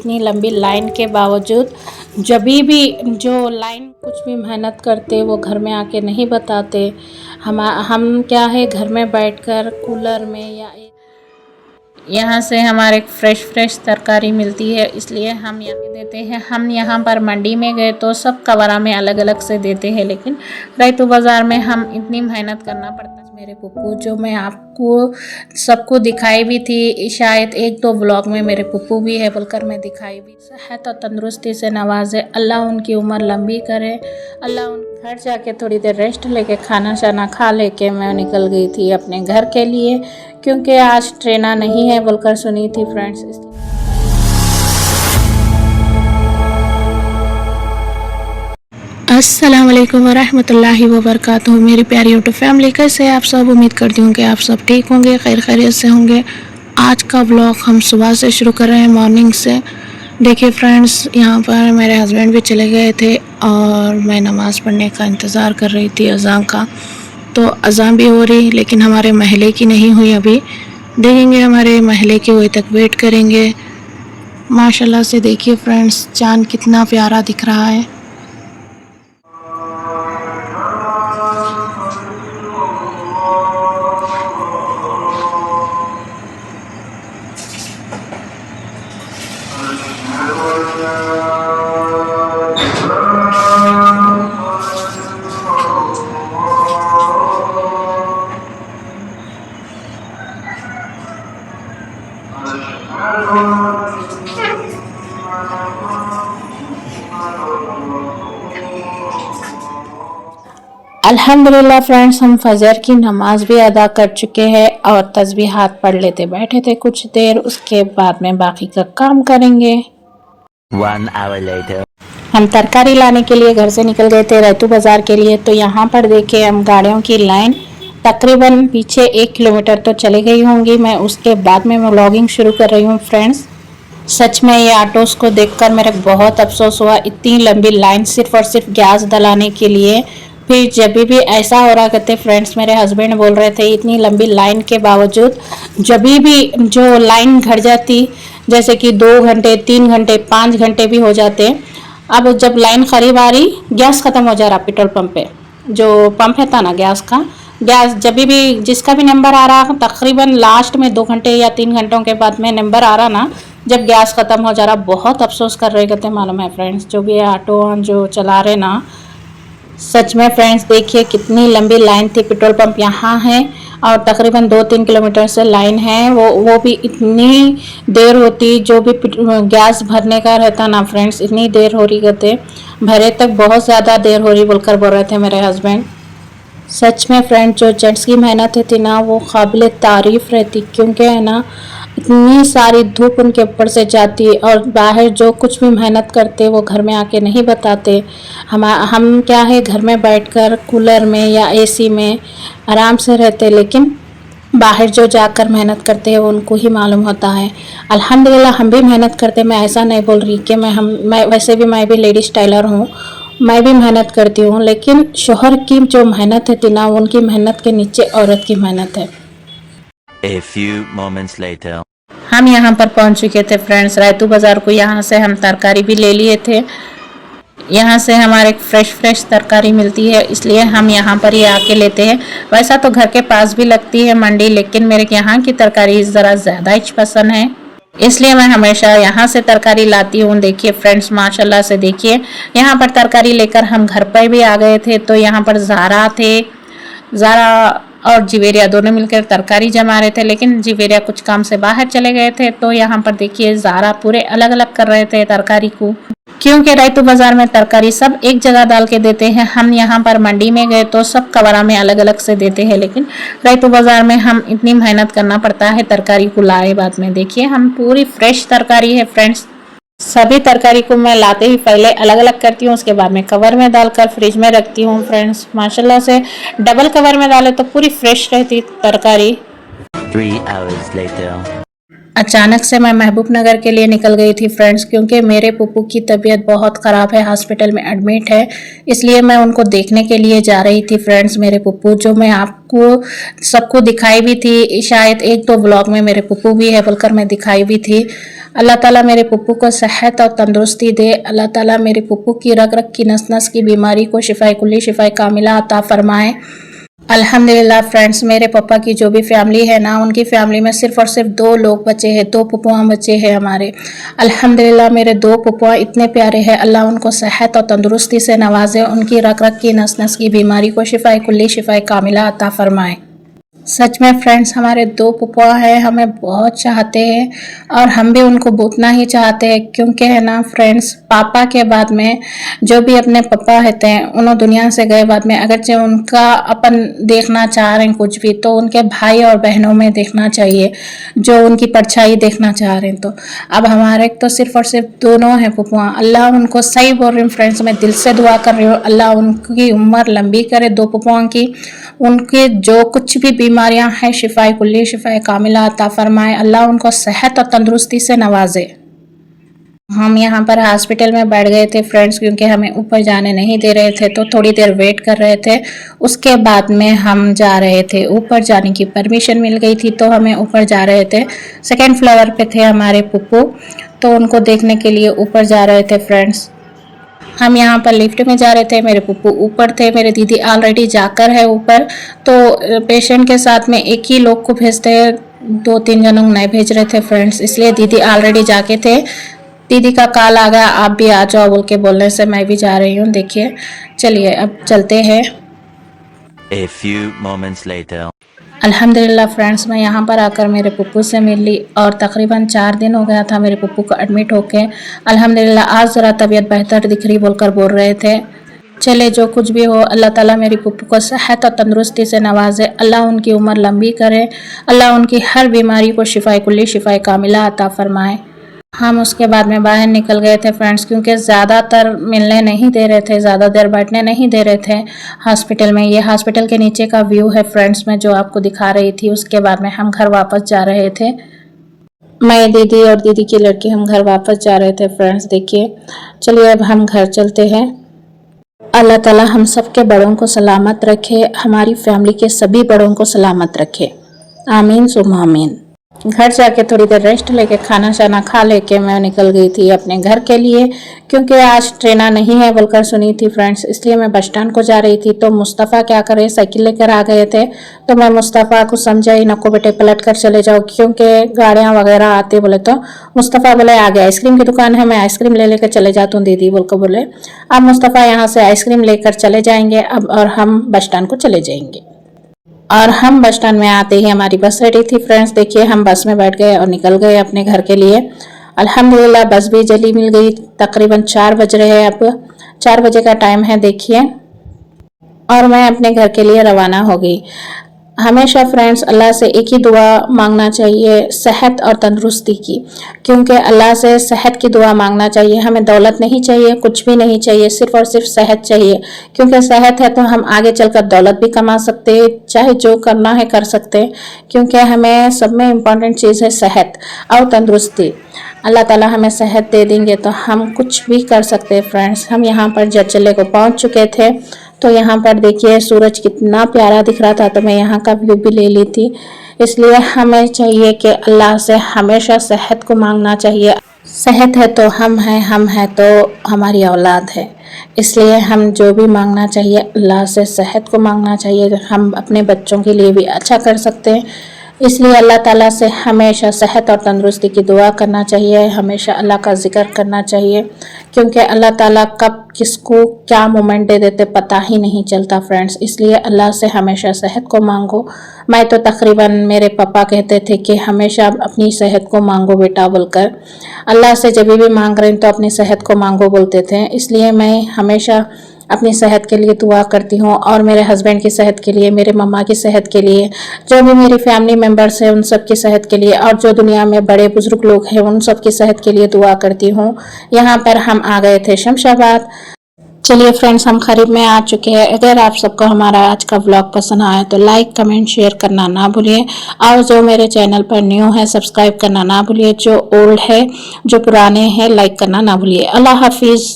इतनी लंबी लाइन के बावजूद जभी भी जो लाइन कुछ भी मेहनत करते वो घर में आके नहीं बताते। हम क्या है घर में बैठकर कूलर में या यहाँ से हमारे फ्रेश तरकारी मिलती है, इसलिए हम यहाँ देते हैं। हम यहाँ पर मंडी में गए तो सब कवरा में अलग अलग से देते हैं, लेकिन रैतू बाज़ार में हम इतनी मेहनत करना पड़ता है। मेरे पुप्पू जो मैं आपको सबको दिखाई भी थी, शायद एक दो ब्लॉग में मेरे पुप्पू भी है बोलकर मैं दिखाई भी। सेहत और तंदुरुस्ती से नवाजे, अल्लाह उनकी उम्र लंबी करे। अल्लाह उन घर जाके थोड़ी देर रेस्ट लेके खाना शाना खा लेके मैं निकल गई थी अपने घर के लिए, क्योंकि आज ट्रेना नहीं है बोलकर सुनी थी फ्रेंड्स। अस्सलाम वालेकुम वरहमतुल्लाहि वबरकातुहू। मेरी प्यारी यूट्यूब फैमिली, कैसे आप सब? उम्मीद करती हूँ कि आप सब ठीक होंगे, खैरियत से होंगे। आज का व्लॉग हम सुबह से शुरू कर रहे हैं, मॉर्निंग से। देखिए फ्रेंड्स, यहाँ पर मेरे हस्बैंड भी चले गए थे और मैं नमाज़ पढ़ने का इंतज़ार कर रही थी अज़ान का। तो अज़ान भी हो रही, लेकिन हमारे महल्ले की नहीं हुई अभी। देखेंगे हमारे महल्ले की हुई तक वेट करेंगे। माशाल्लाह से देखिए फ्रेंड्स, चाँद कितना प्यारा दिख रहा है। अल्हम्दुलिल्लाह फ्रेंड्स, हम फजर की नमाज भी अदा कर चुके हैं और तस्बीहात पढ़ लेते बैठे थे कुछ देर। उसके बाद में बाकी का काम करेंगे। 1 hour later. हम तरकारी लाने के लिए घर से निकल गए थे रैतू बाज़ार के लिए। तो यहाँ पर देखिए हम गाड़ियों की लाइन तकरीबन पीछे 1 किलोमीटर तो चले गई होंगी। मैं उसके बाद में व्लॉगिंग शुरू कर रही हूँ फ्रेंड्स। सच में ये ऑटोस को देखकर मेरे बहुत अफसोस हुआ, इतनी लंबी लाइन सिर्फ और सिर्फ गैस डलाने के लिए। फिर जब भी ऐसा हो रहा करते फ्रेंड्स, मेरे हस्बैंड बोल रहे थे इतनी लंबी लाइन के बावजूद जब भी जो लाइन घट जाती, जैसे कि 2 घंटे 3 घंटे 5 घंटे भी हो जाते। अब जब लाइन करीब आ रही, गैस ख़त्म हो जा रहा पेट्रोल पंप पे, जो पंप है था ना गैस का, गैस जब भी जिसका भी नंबर आ रहा तकरीबन लास्ट में 2 घंटे या 3 घंटों के बाद में नंबर आ रहा ना, जब गैस ख़त्म हो जा रहा, बहुत अफसोस कर रहे कहते मालूम है फ्रेंड्स, जो भी ऑटो जो चला रहे ना। सच में फ्रेंड्स देखिए कितनी लंबी लाइन थी। पेट्रोल पंप यहाँ है और तकरीबन 2-3 किलोमीटर से लाइन है, वो भी इतनी देर होती। जो भी गैस भरने का रहता ना फ्रेंड्स, इतनी देर हो रही कहते, भरे तक बहुत ज़्यादा देर हो रही बोलकर बोल रहे थे मेरे हस्बैंड। सच में फ्रेंड्स, जो जेंट्स की मेहनत थी ना वो काबिल तारीफ़ रहती, क्योंकि है ना इतनी सारी धूप उनके ऊपर से जाती और बाहर जो कुछ भी मेहनत करते वो घर में आके नहीं बताते। हम क्या है घर में बैठकर कूलर में या एसी में आराम से रहते, लेकिन बाहर जो जाकर मेहनत करते हैं वो उनको ही मालूम होता है। अल्हम्दुलिल्लाह हम भी मेहनत करते, मैं ऐसा नहीं बोल रही कि मैं वैसे भी मैं भी लेडीज़ टेलर हूँ, मैं भी मेहनत करती हूँ, लेकिन शोहर की जो मेहनत है ना, उनकी मेहनत के नीचे औरत की मेहनत है। A few moments later. हम यहाँ पर पहुँच चुके थे फ्रेंड्स रैतू बाज़ार को। यहाँ से हम तरकारी भी ले लिए थे। यहाँ से हमारे फ्रेश तरकारी मिलती है, इसलिए हम यहाँ पर ही आके लेते हैं। वैसा तो घर के पास भी लगती है मंडी, लेकिन मेरे यहाँ की तरकारी ज़रा ज़्यादा ही पसंद है, इसलिए मैं हमेशा यहाँ से तरकारी लाती हूँ। देखिए फ्रेंड्स, माशाल्लाह से देखिए यहाँ पर तरकारी लेकर हम घर पर भी आ गए थे। तो यहाँ पर ज़ारा और जिवेरिया दोनों मिलकर तरकारी जमा रहे थे, लेकिन जिवेरिया कुछ काम से बाहर चले गए थे। तो यहाँ पर देखिए ज़ारा पूरे अलग अलग कर रहे थे तरकारी को, क्योंकि रैतू बाज़ार में तरकारी सब एक जगह डाल के देते हैं। हम यहाँ पर मंडी में गए तो सब कवरा में अलग अलग से देते हैं, लेकिन रैतू बाज़ार में हम इतनी मेहनत करना पड़ता है तरकारी को लाए बाद में। देखिए हम पूरी फ्रेश तरकारी है फ्रेंड्स। सभी तरकारी को मैं लाते ही पहले अलग अलग करती हूँ, उसके बाद में कवर में डालकर फ्रिज में रखती हूँ फ्रेंड्स। माशाल्लाह से डबल कवर में डाले तो पूरी फ्रेश रहती तरकारी। 3 hours later. अचानक से मैं महबूब नगर के लिए निकल गई थी फ्रेंड्स, क्योंकि मेरे पुप्पू की तबीयत बहुत ख़राब है, हॉस्पिटल में एडमिट है। इसलिए मैं उनको देखने के लिए जा रही थी फ्रेंड्स। मेरे पुप्पू जो मैं आपको सबको दिखाई भी थी, शायद एक दो व्लॉग में मेरे पुप्पू भी है बोलकर मैं दिखाई भी थी। अल्लाह ताला मेरे पुप्पू को सेहत और तंदुरुस्ती दे। अल्लाह ताला मेरे पुप्पू की रग रग की नस नस की बीमारी को शिफाए कुल्ली शिफाए कामिला अता फरमाए। अल्हम्दुलिल्लाह फ्रेंड्स, मेरे पापा की जो भी फैमिली है ना, उनकी फैमिली में सिर्फ और सिर्फ 2 लोग बचे हैं, 2 पुप्पुआ बचे हैं हमारे। अल्हम्दुलिल्लाह मेरे 2 पुप्पुआ इतने प्यारे हैं, अल्लाह उनको सेहत और तंदुरुस्ती से नवाजे, उनकी रग रग की नस नस की बीमारी को शिफाए कुल्ली शिफाए कामिला अता फरमाए। सच में फ्रेंड्स, हमारे 2 पुप्पुआ हैं, हमें बहुत चाहते हैं और हम भी उनको उतना ही चाहते हैं, क्योंकि है ना फ्रेंड्स, पापा के बाद में जो भी अपने पापा रहते हैं, उन्होंने दुनिया से गए बाद में अगरचे उनका अपन देखना चाह रहे हैं कुछ भी, तो उनके भाई और बहनों में देखना चाहिए, जो उनकी परछाई देखना चाह रहे हैं। तो अब हमारे तो सिर्फ और सिर्फ दोनों हैं पुप्पुआ। अल्लाह उनको, सही बोल रही हूँ फ्रेंड्स, मैं दिल से दुआ कर रही हूँ, अल्लाह उनकी उम्र लंबी करे 2 पुप्पुओं की। उनके जो कुछ भी बीमारियां हैं शिफाए कुल्ली शिफाए कामिला अता फरमाए। अल्लाह उनको सेहत और तंदुरुस्ती से नवाजे। हम यहाँ पर हॉस्पिटल में बैठ गए थे फ्रेंड्स, क्योंकि हमें ऊपर जाने नहीं दे रहे थे, तो थोड़ी देर वेट कर रहे थे। उसके बाद में हम जा रहे थे, ऊपर जाने की परमिशन मिल गई थी, तो हमें ऊपर जा रहे थे। 2nd फ्लोर पे थे हमारे पुप्पू, तो उनको देखने के लिए ऊपर जा रहे थे फ्रेंड्स। हम यहाँ पर लिफ्ट में जा रहे थे, मेरे पुप्पू ऊपर थे, मेरे दीदी ऑलरेडी जाकर है ऊपर। तो पेशेंट के साथ में एक ही लोग को भेजते हैं, 2-3 जनों को नहीं भेज रहे थे फ्रेंड्स, इसलिए दीदी ऑलरेडी जाके थे। दीदी का कॉल आ गया, आप भी आ जाओ बोल के बोलने से मैं भी जा रही हूँ। देखिए, चलिए अब चलते हैं। A few moments later. अल्हम्दुलिल्लाह फ्रेंड्स, मैं यहाँ पर आकर मेरे पुप्पू से मिल ली और तकरीबन 4 दिन हो गया था मेरे पुप्पू को एडमिट होके। अल्हम्दुलिल्लाह आज ज़रा तबीयत बेहतर दिख रही बोलकर बोल रहे थे। चले जो कुछ भी हो, अल्लाह ताला मेरी पुप्पू को सेहत और तंदुरुस्ती से नवाजे, अल्लाह उनकी उम्र लंबी करे, अल्लाह उनकी हर बीमारी को शिफाए कुल्ली शिफाए कामिला अता फरमाए। हम उसके बाद में बाहर निकल गए थे फ्रेंड्स, क्योंकि ज़्यादातर मिलने नहीं दे रहे थे, ज़्यादा देर बैठने नहीं दे रहे थे हॉस्पिटल में। ये हॉस्पिटल के नीचे का व्यू है फ्रेंड्स, मैं जो आपको दिखा रही थी। उसके बाद में हम घर वापस जा रहे थे, मैं, दीदी और दीदी की लड़की, हम घर वापस जा रहे थे फ्रेंड्स। देखिए, चलिए अब हम घर चलते हैं। अल्लाह ताला हम सब के बड़ों को सलामत रखे, हमारी फैमिली के सभी बड़ों को सलामत रखे, आमीन सुम्मा आमीन। घर जाके थोड़ी देर रेस्ट लेके खाना शाना खा लेके मैं निकल गई थी अपने घर के लिए, क्योंकि आज ट्रेना नहीं है बोलकर सुनी थी फ्रेंड्स, इसलिए मैं बस स्टैंड को जा रही थी। तो मुस्तफ़ा क्या करे, साइकिल लेकर आ गए थे, तो मैं मुस्तफ़ा को समझाई, नको बेटे पलट कर चले जाओ, क्योंकि गाड़ियाँ वगैरह आती बोले। तो मुस्तफ़ा बोले आगे आइसक्रीम की दुकान है, मैं आइसक्रीम ले लेकर चले जाता हूँ दीदी बोलकर बोले। अब मुस्तफ़ा यहाँ से आइसक्रीम लेकर चले जाएंगे अब, और हम बस स्टैंड को चले जाएंगे। और हम बस स्टैंड में आते ही हमारी बस रेडी थी फ्रेंड्स। देखिए, हम बस में बैठ गए और निकल गए अपने घर के लिए। अल्हम्दुलिल्लाह बस भी जल्दी मिल गई। तकरीबन 4 बज रहे हैं, अब 4 बजे का टाइम है देखिए, और मैं अपने घर के लिए रवाना हो गई। हमेशा फ्रेंड्स अल्लाह से एक ही दुआ मांगना चाहिए, सेहत और तंदुरुस्ती की, क्योंकि अल्लाह से सेहत की दुआ मांगना चाहिए। हमें दौलत नहीं चाहिए, कुछ भी नहीं चाहिए, सिर्फ और सिर्फ सेहत चाहिए, क्योंकि सेहत है तो हम आगे चलकर दौलत भी कमा सकते हैं, चाहे जो करना है कर सकते हैं, क्योंकि हमें सब में इम्पॉर्टेंट चीज़ है सेहत और तंदुरुस्ती। अल्लाह ताला हमें सेहत दे देंगे तो हम कुछ भी कर सकते हैं फ्रेंड्स। हम यहाँ पर जचले को पहुँच चुके थे, तो यहाँ पर देखिए सूरज कितना प्यारा दिख रहा था, तो मैं यहाँ का व्यू भी ले ली थी। इसलिए हमें चाहिए कि अल्लाह से हमेशा सेहत को मांगना चाहिए। सेहत है तो हम हैं तो हमारी औलाद है, इसलिए हम जो भी मांगना चाहिए अल्लाह से सेहत को मांगना चाहिए। हम अपने बच्चों के लिए भी अच्छा कर सकते हैं, इसलिए अल्लाह ताला से हमेशा सेहत और तंदुरुस्ती की दुआ करना चाहिए, हमेशा अल्लाह का जिक्र करना चाहिए, क्योंकि अल्लाह ताला कब किसको क्या मोमेंट दे देते पता ही नहीं चलता फ्रेंड्स। इसलिए अल्लाह से हमेशा सेहत को मांगो। मैं तो तकरीबन, मेरे पापा कहते थे कि हमेशा अपनी सेहत को मांगो बेटा बोलकर, अल्लाह से जब भी मांग रहे हैं तो अपनी सेहत को मांगो बोलते थे। इसलिए मैं हमेशा अपनी सेहत के लिए दुआ करती हूँ, और मेरे हस्बैंड की सेहत के लिए, मेरे मम्मा की सेहत के लिए, जो भी मेरी फैमिली मेम्बर्स हैं उन सब की सेहत के लिए, और जो दुनिया में बड़े बुजुर्ग लोग हैं उन सब की सेहत के लिए दुआ करती हूँ। यहाँ पर हम आ गए थे शमशाबाद। चलिए फ्रेंड्स, हम खरीद में आ चुके हैं। अगर आप सबको हमारा आज का व्लॉग पसंद आया तो लाइक कमेंट शेयर करना ना भूलिए, और जो मेरे चैनल पर न्यू है सब्सक्राइब करना ना भूलिए, जो ओल्ड है जो पुराने हैं लाइक करना ना भूलिए। अल्लाह हाफिज़।